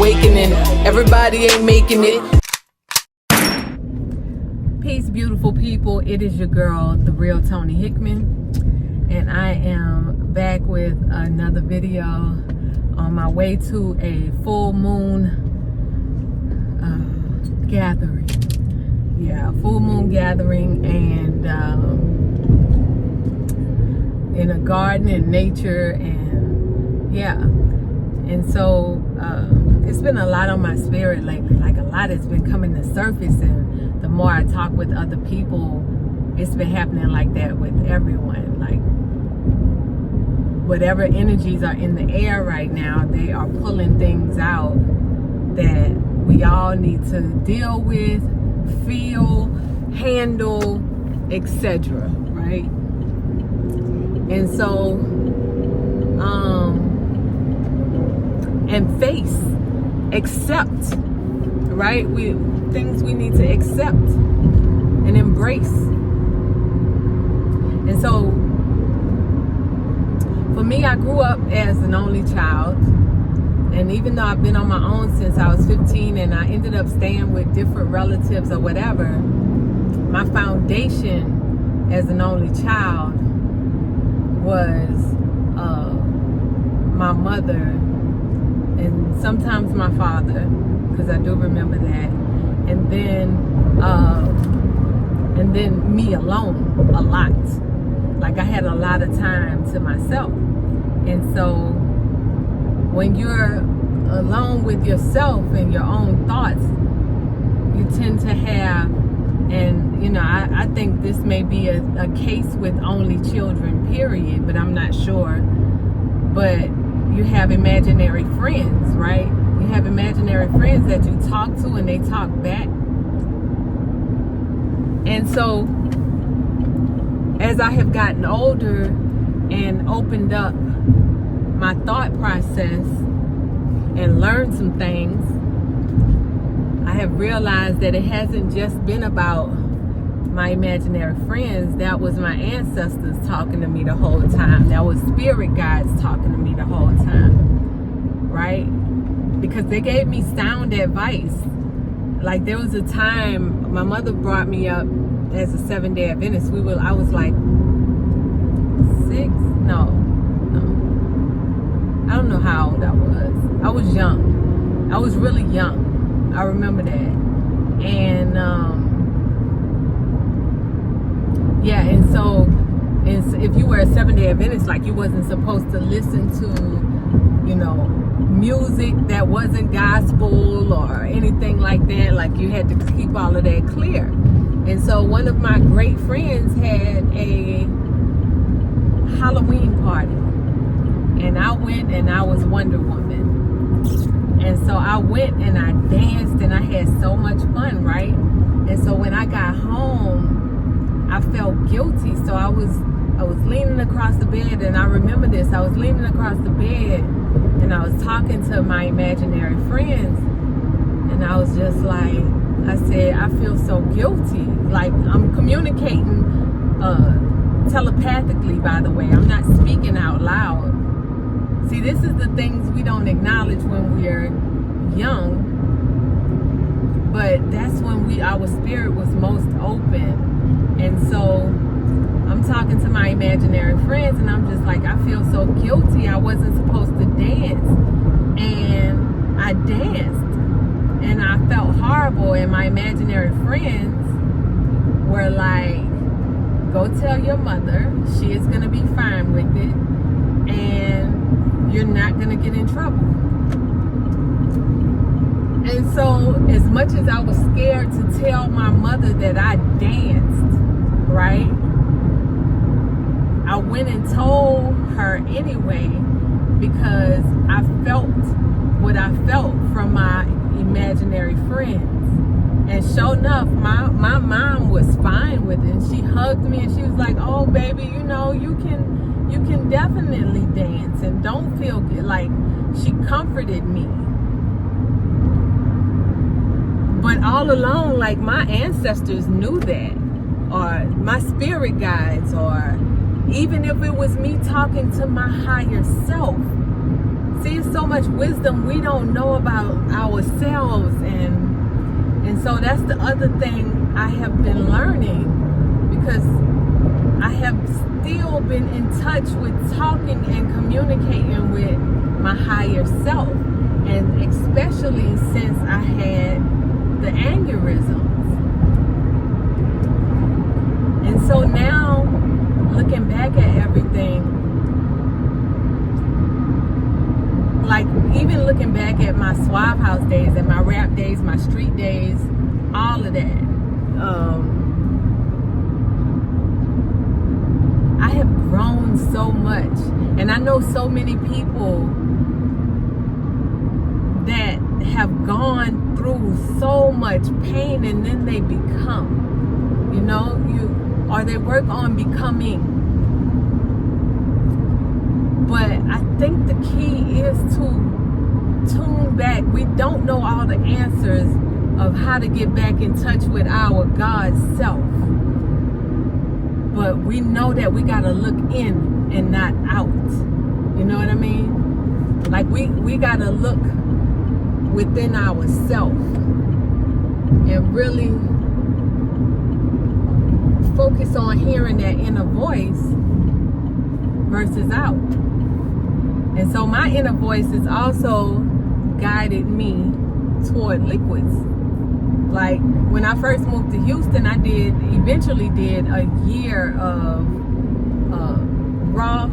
awakening. Everybody ain't making it. Peace, beautiful people. It is your girl, the real Tony Hickman, and I am back with another video on my way to a full moon gathering. Yeah, full moon gathering, and in a garden and nature, and yeah. And so it's been a lot on my spirit lately. Like, a lot has been coming to surface, and the more I talk with other people, it's been happening like that with everyone. Like, whatever energies are in the air right now, they are pulling things out that we all need to deal with, feel, handle, etc. Right? And so and face, accept, right? Things we need to accept and embrace. And so for me, I grew up as an only child, and even though I've been on my own since I was 15 and I ended up staying with different relatives or whatever, my foundation as an only child was my mother, and sometimes my father, because I do remember that, and then me alone a lot. Like, I had a lot of time to myself. And so when you're alone with yourself and your own thoughts, you tend to have, and you know, I think this may be a case with only children, period, but I'm not sure. But you have imaginary friends, right? You have imaginary friends that you talk to and they talk back. And so as I have gotten older and opened up my thought process and learned some things, I have realized that it hasn't just been about my imaginary friends. That was my ancestors talking to me the whole time. That was spirit guides talking to me the whole time, right? Because they gave me sound advice. Like, there was a time my mother brought me up as a 7-day Adventist. I was like 6? No. I don't know how old I was. I was young. I was really young. I remember that. And yeah, and so if you were a 7-day Adventist, like, you wasn't supposed to listen to, you know, music that wasn't gospel or anything like that. Like, you had to keep all of that clear. And so one of my great friends had a Halloween party, and I went and I was Wonder Woman. And so I went and I danced and I had so much fun, right? And so when I got home, I felt guilty. So I was leaning across the bed, and I remember this. I was leaning across the bed and I was talking to my imaginary friends, and I was just like, I said, I feel so guilty. Like, I'm communicating telepathically, by the way. I'm not speaking out loud. See, this is the things we don't acknowledge when we're young, but that's when our spirit was most open. And so I'm talking to my imaginary friends, and I'm just like, I feel so guilty. I wasn't supposed to dance, and I danced, and I felt horrible. And my imaginary friends were like, go tell your mother, she is going to be fine with it, and you're not going to get in trouble. And so as much as I was scared to tell my mother that I danced, right, I went and told her anyway, because I felt what I felt from my imaginary friends. And sure enough, my mom was fine with it. And she hugged me and she was like, oh baby, you know, you can definitely dance, and don't feel good. Like, she comforted me. But all along, like, my ancestors knew that, or my spirit guides, or even if it was me talking to my higher self, see, so much wisdom we don't know about ourselves, and so that's the other thing I have been learning, because I have still been in touch with talking and communicating with my higher self, and especially since I had the aneurysms. And so now, looking back at everything, like even looking back at my Suave House days and my rap days, my street days, all of that, I have grown so much. And I know so many people that have gone through so much pain, and then they become, or they work on becoming. But I think the key is to tune back. We don't know all the answers of how to get back in touch with our God self. But we know that we got to look in and not out. You know what I mean? Like we got to look within ourselves and really focus on hearing that inner voice versus out. And so my inner voice has also guided me toward liquids. Like when I first moved to Houston, I eventually did a year of raw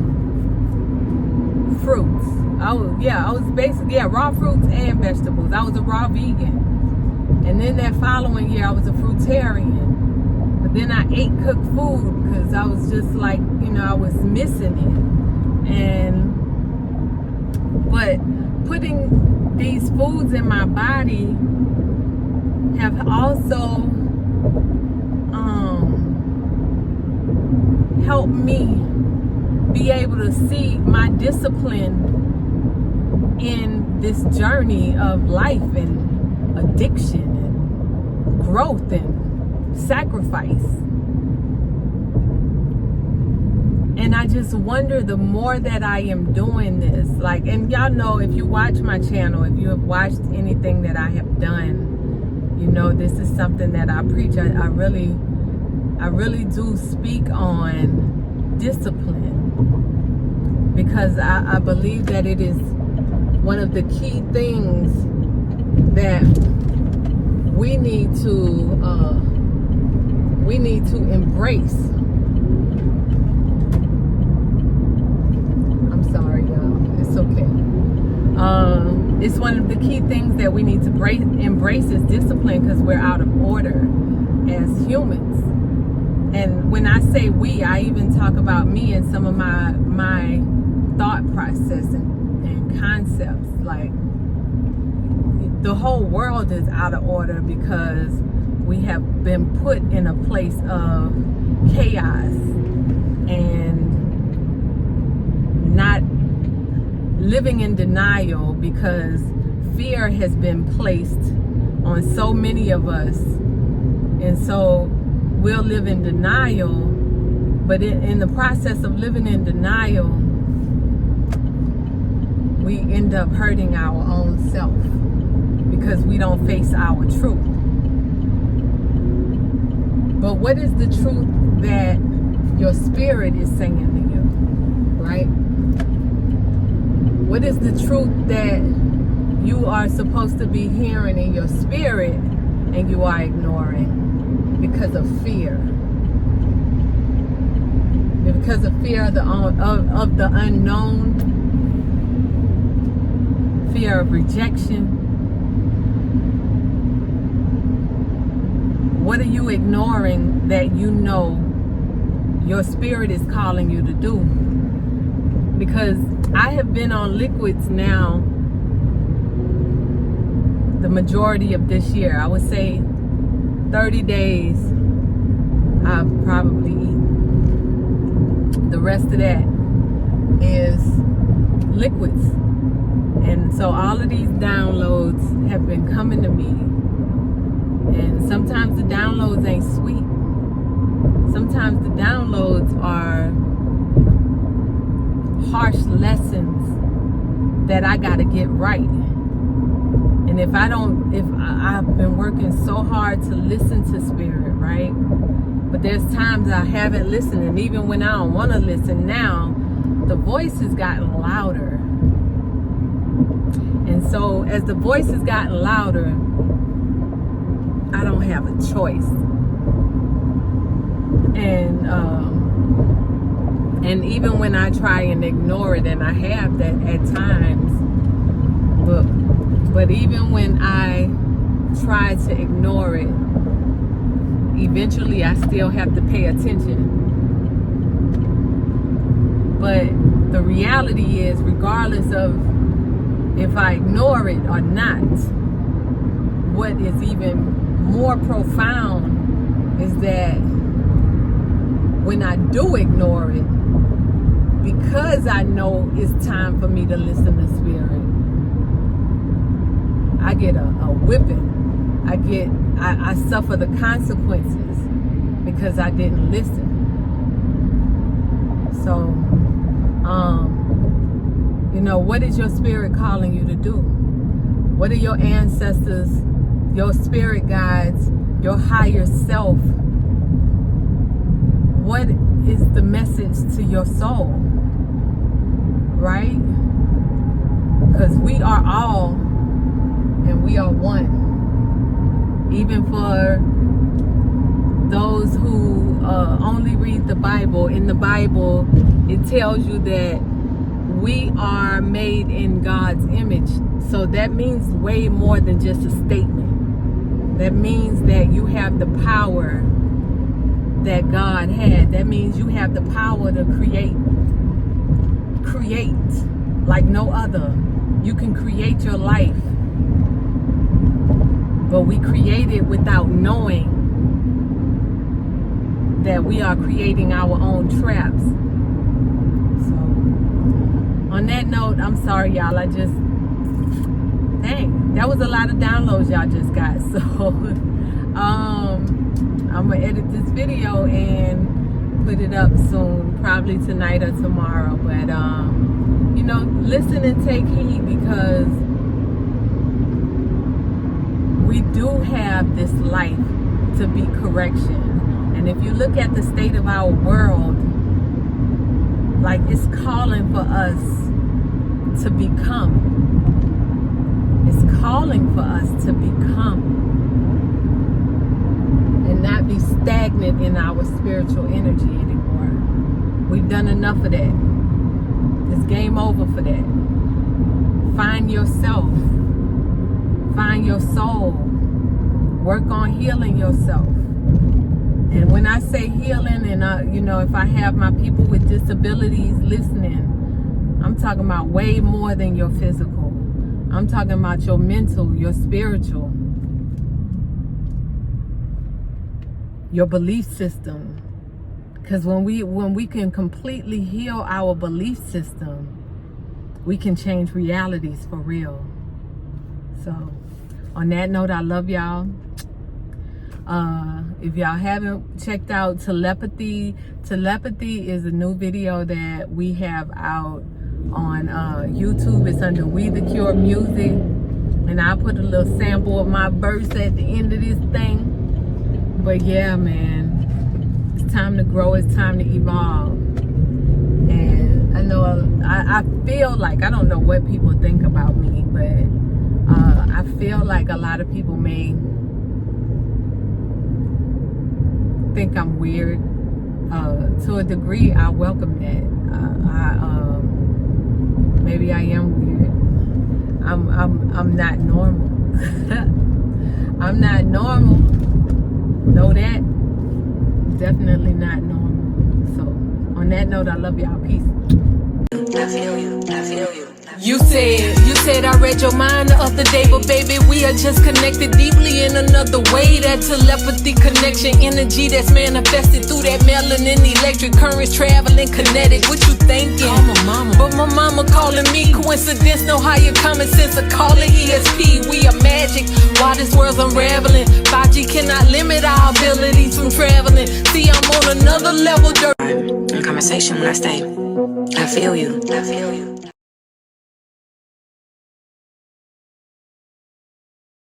fruits. I was basically raw fruits and vegetables. I was a raw vegan. And then that following year I was a fruitarian. But then I ate cooked food because I was just like, I was missing it. But putting these foods in my body have also helped me be able to see my discipline in this journey of life and addiction and growth and sacrifice. And I just wonder, the more that I am doing this, like, and y'all know, if you watch my channel, if you have watched anything that I have done, this is something that I preach. I really do speak on discipline, because I believe that it is one of the key things that we need to embrace. I'm sorry, y'all. It's okay. It's one of the key things that we need to embrace is discipline, because we're out of order as humans. And when I say we, I even talk about me and some of my thought process and concepts. Like, the whole world is out of order because we have been put in a place of chaos and not living in denial, because fear has been placed on so many of us. And so we'll live in denial, but in the process of living in denial, we end up hurting our own self because we don't face our truth. But what is the truth that your spirit is saying to you, right? What is the truth that you are supposed to be hearing in your spirit and you are ignoring because of fear? Because of fear of the unknown, fear of rejection. What are you ignoring that you know your spirit is calling you to do? Because I have been on liquids now the majority of this year. I would say 30 days I've probably eaten. The rest of that is liquids. And so all of these downloads have been coming to me. And sometimes the downloads ain't sweet. Sometimes the downloads are harsh lessons that I got to get right. And if I've been working so hard to listen to spirit, right? But there's times I haven't listened, and even when I don't want to listen now, the voice has gotten louder. And so as the voice has gotten louder, I don't have a choice. And even when I try and ignore it, and I have that at times, but even when I try to ignore it, eventually I still have to pay attention. But the reality is, regardless of if I ignore it or not, what is even more profound is that when I do ignore it, because I know it's time for me to listen to spirit, I get a whipping. I suffer the consequences because I didn't listen. So, what is your spirit calling you to do? What are your ancestors, your spirit guides, your higher self? What is the message to your soul? Right? Because we are all and we are one. Even for those who only read the Bible, in the Bible it tells you that we are made in God's image. So that means way more than just a statement. That means that you have the power that God had. That means you have the power to create like no other. You can create your life. But we create it without knowing that we are creating our own traps. So, on that note, I'm sorry, y'all. That was a lot of downloads y'all just got. So, I'm gonna edit this video and put it up soon, probably tonight or tomorrow. But listen and take heed, because we do have this life to be correction. And if you look at the state of our world, like, it's calling for us to become. It's calling for us to become and not be stagnant in our spiritual energy anymore. We've done enough of that. It's game over for that. Find yourself. Find your soul. Work on healing yourself. And when I say healing, and if I have my people with disabilities listening, I'm talking about way more than your physical. I'm talking about your mental, your spiritual, your belief system. Because when we can completely heal our belief system, we can change realities for real. So, on that note, I love y'all. If y'all haven't checked out Telepathy is a new video that we have out on YouTube. It's under We The Cure Music, and I'll put a little sample of my verse at the end of this thing. But yeah, man, it's time to grow, it's time to evolve. And I know I feel like, I don't know what people think about me, but I feel like a lot of people may think I'm weird. To a degree, I welcome that. Maybe I am weird. I'm not normal. I'm not normal. Know that. Definitely not normal. So, on that note, I love y'all. Peace. I feel you. You said I read your mind the other day, but baby, we are just connected deeply in another way. That telepathy connection, energy that's manifested through that melanin, electric currents traveling kinetic. What you thinking? But my mama calling me coincidence, no higher common sense. I call it ESP. We are magic while this world's unraveling. 5G cannot limit our abilities from traveling. See, I'm on another level. In conversation when I say, I feel you.